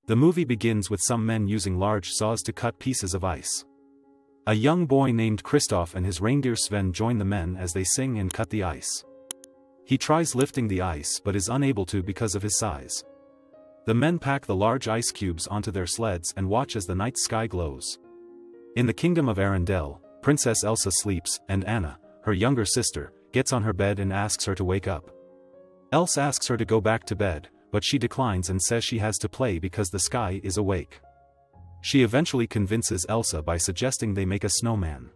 The movie begins with some men using large saws to cut pieces of ice. A young boy named Kristoff and his reindeer Sven join the men as they sing and cut the ice. He tries lifting the ice but is unable to because of his size. The men pack the large ice cubes onto their sleds and watch as the night sky glows. In the kingdom of Arendelle, Princess Elsa sleeps, and Anna, her younger sister, gets on her bed and asks her to wake up. Elsa asks her to go back to bed, but she declines and says she has to play because the sky is awake. She eventually convinces Elsa by suggesting they make a snowman.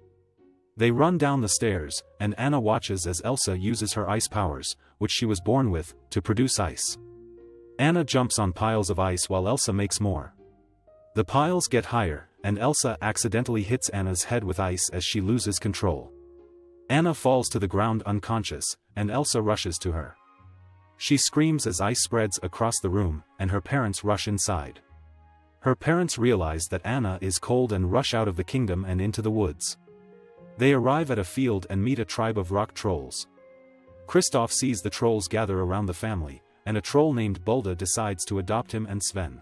They run down the stairs, and Anna watches as Elsa uses her ice powers, which she was born with, to produce ice. Anna jumps on piles of ice while Elsa makes more. The piles get higher, and Elsa accidentally hits Anna's head with ice as she loses control. Anna falls to the ground unconscious, and Elsa rushes to her. She screams as ice spreads across the room, and her parents rush inside. Her parents realize that Anna is cold and rush out of the kingdom and into the woods. They arrive at a field and meet a tribe of rock trolls. Kristoff sees the trolls gather around the family, and a troll named Bulda decides to adopt him and Sven.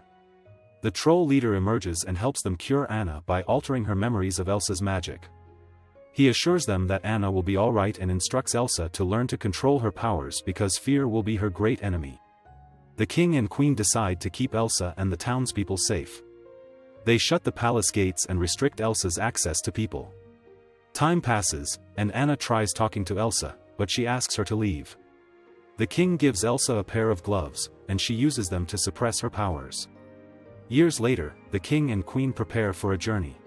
The troll leader emerges and helps them cure Anna by altering her memories of Elsa's magic. He assures them that Anna will be alright and instructs Elsa to learn to control her powers because fear will be her great enemy. The king and queen decide to keep Elsa and the townspeople safe. They shut the palace gates and restrict Elsa's access to people. Time passes, and Anna tries talking to Elsa, but she asks her to leave. The king gives Elsa a pair of gloves, and she uses them to suppress her powers. Years later, the king and queen prepare for a journey.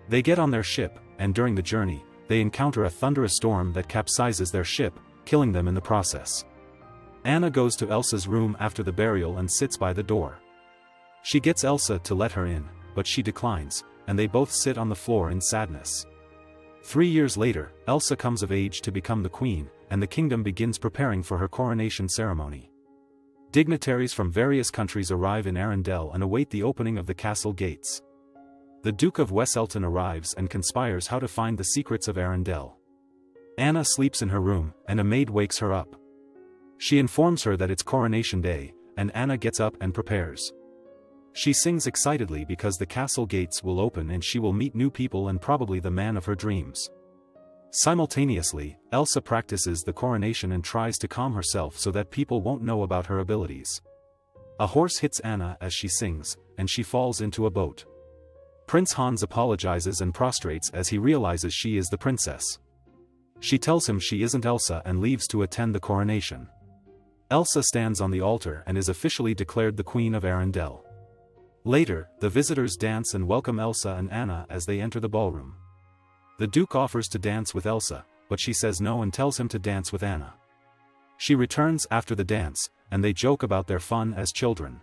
They get on their ship, and during the journey, they encounter a thunderous storm that capsizes their ship, killing them in the process. Anna goes to Elsa's room after the burial and sits by the door. She gets Elsa to let her in, but she declines, and they both sit on the floor in sadness. 3 years later, Elsa comes of age to become the queen, and the kingdom begins preparing for her coronation ceremony. Dignitaries from various countries arrive in Arendelle and await the opening of the castle gates. The Duke of Wesselton arrives and conspires how to find the secrets of Arendelle. Anna sleeps in her room, and a maid wakes her up. She informs her that it's coronation day, and Anna gets up and prepares. She sings excitedly because the castle gates will open and she will meet new people and probably the man of her dreams. Simultaneously, Elsa practices the coronation and tries to calm herself so that people won't know about her abilities. A horse hits Anna as she sings, and she falls into a boat. Prince Hans apologizes and prostrates as he realizes she is the princess. She tells him she isn't Elsa and leaves to attend the coronation. Elsa stands on the altar and is officially declared the Queen of Arendelle. Later, the visitors dance and welcome Elsa and Anna as they enter the ballroom. The Duke offers to dance with Elsa, but she says no and tells him to dance with Anna. She returns after the dance, and they joke about their fun as children.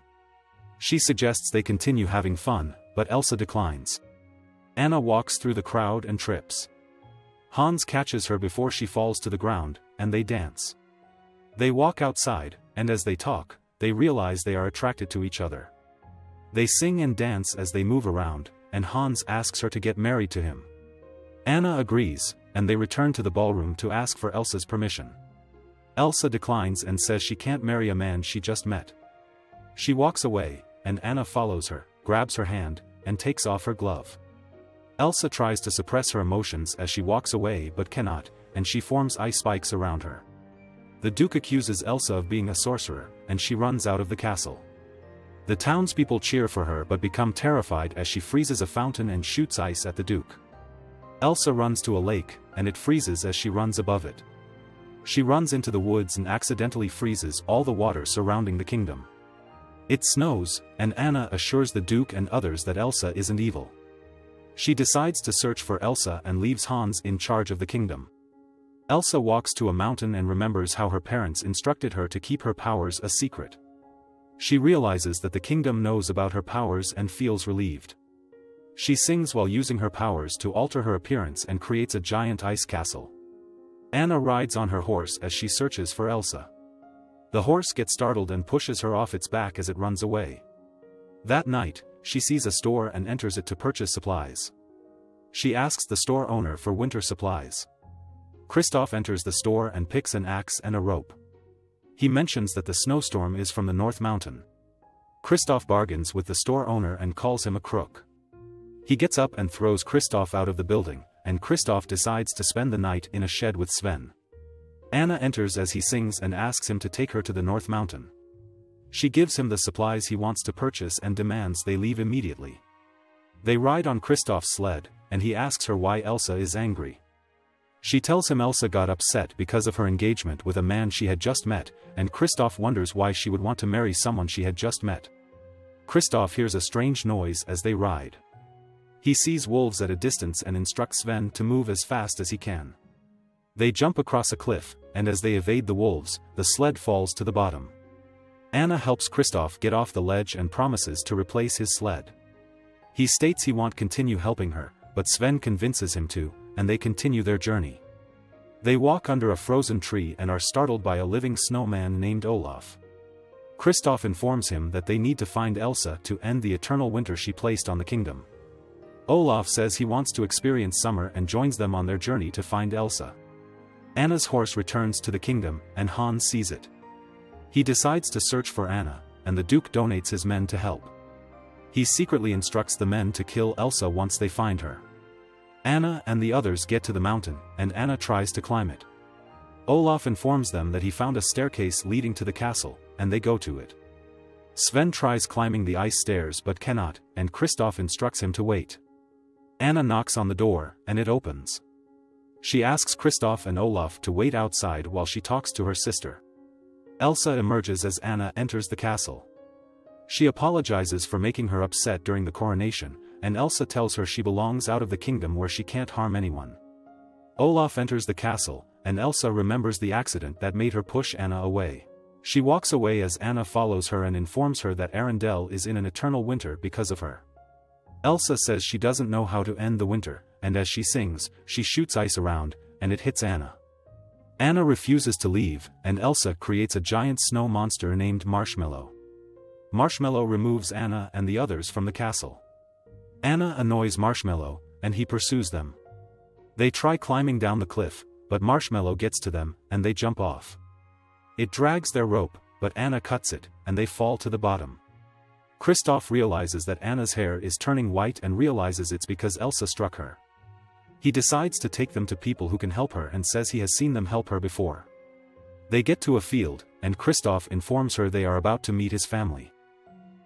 She suggests they continue having fun, but Elsa declines. Anna walks through the crowd and trips. Hans catches her before she falls to the ground, and they dance. They walk outside, and as they talk, they realize they are attracted to each other. They sing and dance as they move around, and Hans asks her to get married to him. Anna agrees, and they return to the ballroom to ask for Elsa's permission. Elsa declines and says she can't marry a man she just met. She walks away, and Anna follows her, grabs her hand, and takes off her glove. Elsa tries to suppress her emotions as she walks away but cannot, and she forms ice spikes around her. The Duke accuses Elsa of being a sorcerer, and she runs out of the castle. The townspeople cheer for her but become terrified as she freezes a fountain and shoots ice at the Duke. Elsa runs to a lake, and it freezes as she runs above it. She runs into the woods and accidentally freezes all the water surrounding the kingdom. It snows, and Anna assures the Duke and others that Elsa isn't evil. She decides to search for Elsa and leaves Hans in charge of the kingdom. Elsa walks to a mountain and remembers how her parents instructed her to keep her powers a secret. She realizes that the kingdom knows about her powers and feels relieved. She sings while using her powers to alter her appearance and creates a giant ice castle. Anna rides on her horse as she searches for Elsa. The horse gets startled and pushes her off its back as it runs away. That night, she sees a store and enters it to purchase supplies. She asks the store owner for winter supplies. Kristoff enters the store and picks an axe and a rope. He mentions that the snowstorm is from the North Mountain. Kristoff bargains with the store owner and calls him a crook. He gets up and throws Kristoff out of the building, and Kristoff decides to spend the night in a shed with Sven. Anna enters as he sings and asks him to take her to the North Mountain. She gives him the supplies he wants to purchase and demands they leave immediately. They ride on Kristoff's sled, and he asks her why Elsa is angry. She tells him Elsa got upset because of her engagement with a man she had just met, and Kristoff wonders why she would want to marry someone she had just met. Kristoff hears a strange noise as they ride. He sees wolves at a distance and instructs Sven to move as fast as he can. They jump across a cliff, and as they evade the wolves, the sled falls to the bottom. Anna helps Kristoff get off the ledge and promises to replace his sled. He states he won't continue helping her, but Sven convinces him to, and they continue their journey. They walk under a frozen tree and are startled by a living snowman named Olaf. Kristoff informs him that they need to find Elsa to end the eternal winter she placed on the kingdom. Olaf says he wants to experience summer and joins them on their journey to find Elsa. Anna's horse returns to the kingdom, and Hans sees it. He decides to search for Anna, and the Duke donates his men to help. He secretly instructs the men to kill Elsa once they find her. Anna and the others get to the mountain, and Anna tries to climb it. Olaf informs them that he found a staircase leading to the castle, and they go to it. Sven tries climbing the ice stairs but cannot, and Kristoff instructs him to wait. Anna knocks on the door, and it opens. She asks Kristoff and Olaf to wait outside while she talks to her sister. Elsa emerges as Anna enters the castle. She apologizes for making her upset during the coronation, and Elsa tells her she belongs out of the kingdom where she can't harm anyone. Olaf enters the castle, and Elsa remembers the accident that made her push Anna away. She walks away as Anna follows her and informs her that Arendelle is in an eternal winter because of her. Elsa says she doesn't know how to end the winter, and as she sings, she shoots ice around, and it hits Anna. Anna refuses to leave, and Elsa creates a giant snow monster named Marshmallow. Marshmallow removes Anna and the others from the castle. Anna annoys Marshmallow, and he pursues them. They try climbing down the cliff, but Marshmallow gets to them, and they jump off. It drags their rope, but Anna cuts it, and they fall to the bottom. Kristoff realizes that Anna's hair is turning white and realizes it's because Elsa struck her. He decides to take them to people who can help her and says he has seen them help her before. They get to a field, and Kristoff informs her they are about to meet his family.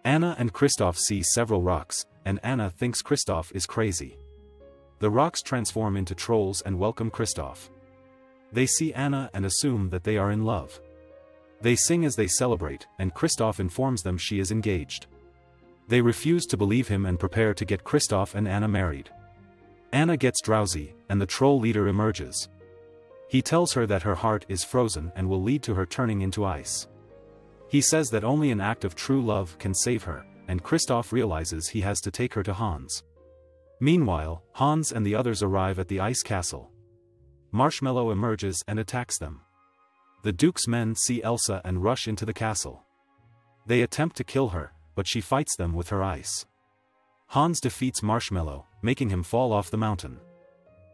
Anna and Kristoff see several rocks, and Anna thinks Kristoff is crazy. The rocks transform into trolls and welcome Kristoff. They see Anna and assume that they are in love. They sing as they celebrate, and Kristoff informs them she is engaged. They refuse to believe him and prepare to get Kristoff and Anna married. Anna gets drowsy, and the troll leader emerges. He tells her that her heart is frozen and will lead to her turning into ice. He says that only an act of true love can save her, and Kristoff realizes he has to take her to Hans. Meanwhile, Hans and the others arrive at the ice castle. Marshmallow emerges and attacks them. The Duke's men see Elsa and rush into the castle. They attempt to kill her, but she fights them with her ice. Hans defeats Marshmallow, making him fall off the mountain.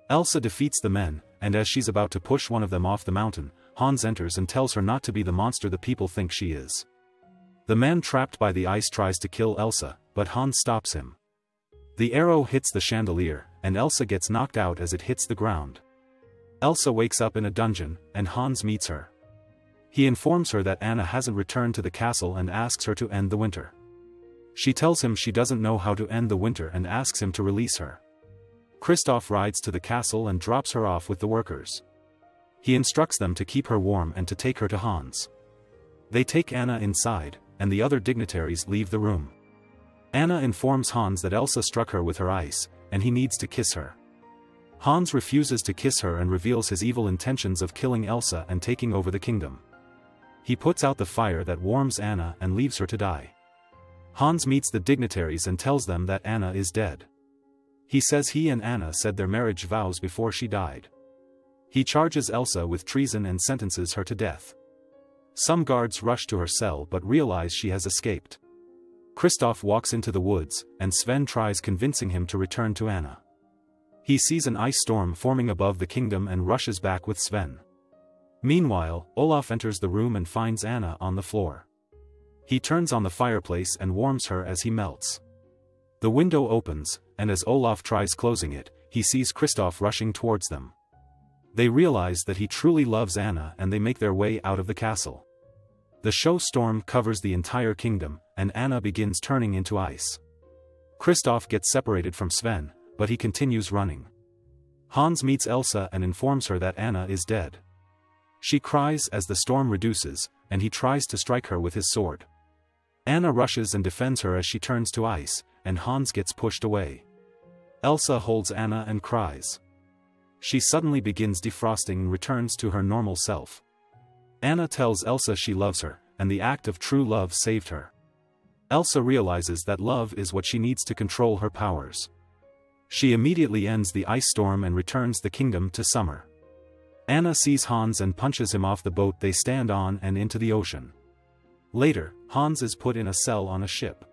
Elsa defeats the men, and as she's about to push one of them off the mountain, Hans enters and tells her not to be the monster the people think she is. The man trapped by the ice tries to kill Elsa, but Hans stops him. The arrow hits the chandelier, and Elsa gets knocked out as it hits the ground. Elsa wakes up in a dungeon, and Hans meets her. He informs her that Anna hasn't returned to the castle and asks her to end the winter. She tells him she doesn't know how to end the winter and asks him to release her. Kristoff rides to the castle and drops her off with the workers. He instructs them to keep her warm and to take her to Hans. They take Anna inside, and the other dignitaries leave the room. Anna informs Hans that Elsa struck her with her ice, and he needs to kiss her. Hans refuses to kiss her and reveals his evil intentions of killing Elsa and taking over the kingdom. He puts out the fire that warms Anna and leaves her to die. Hans meets the dignitaries and tells them that Anna is dead. He says he and Anna said their marriage vows before she died. He charges Elsa with treason and sentences her to death. Some guards rush to her cell but realize she has escaped. Kristoff walks into the woods, and Sven tries convincing him to return to Anna. He sees an ice storm forming above the kingdom and rushes back with Sven. Meanwhile, Olaf enters the room and finds Anna on the floor. He turns on the fireplace and warms her as he melts. The window opens, and as Olaf tries closing it, he sees Kristoff rushing towards them. They realize that he truly loves Anna and they make their way out of the castle. The snow storm covers the entire kingdom, and Anna begins turning into ice. Kristoff gets separated from Sven, but he continues running. Hans meets Elsa and informs her that Anna is dead. She cries as the storm reduces, and he tries to strike her with his sword. Anna rushes and defends her as she turns to ice, and Hans gets pushed away. Elsa holds Anna and cries. She suddenly begins defrosting and returns to her normal self. Anna tells Elsa she loves her, and the act of true love saved her. Elsa realizes that love is what she needs to control her powers. She immediately ends the ice storm and returns the kingdom to summer. Anna sees Hans and punches him off the boat they stand on and into the ocean. Later, Hans is put in a cell on a ship.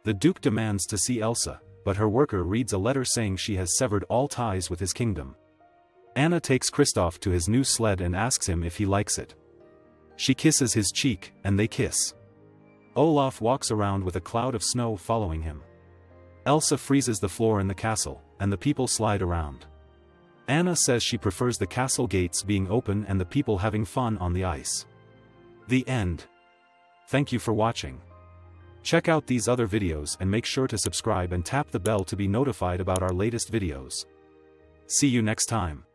The Duke demands to see Elsa, but her worker reads a letter saying she has severed all ties with his kingdom. Anna takes Kristoff to his new sled and asks him if he likes it. She kisses his cheek, and they kiss. Olaf walks around with a cloud of snow following him. Elsa freezes the floor in the castle, and the people slide around. Anna says she prefers the castle gates being open and the people having fun on the ice. The end. Thank you for watching. Check out these other videos and make sure to subscribe and tap the bell to be notified about our latest videos. See you next time.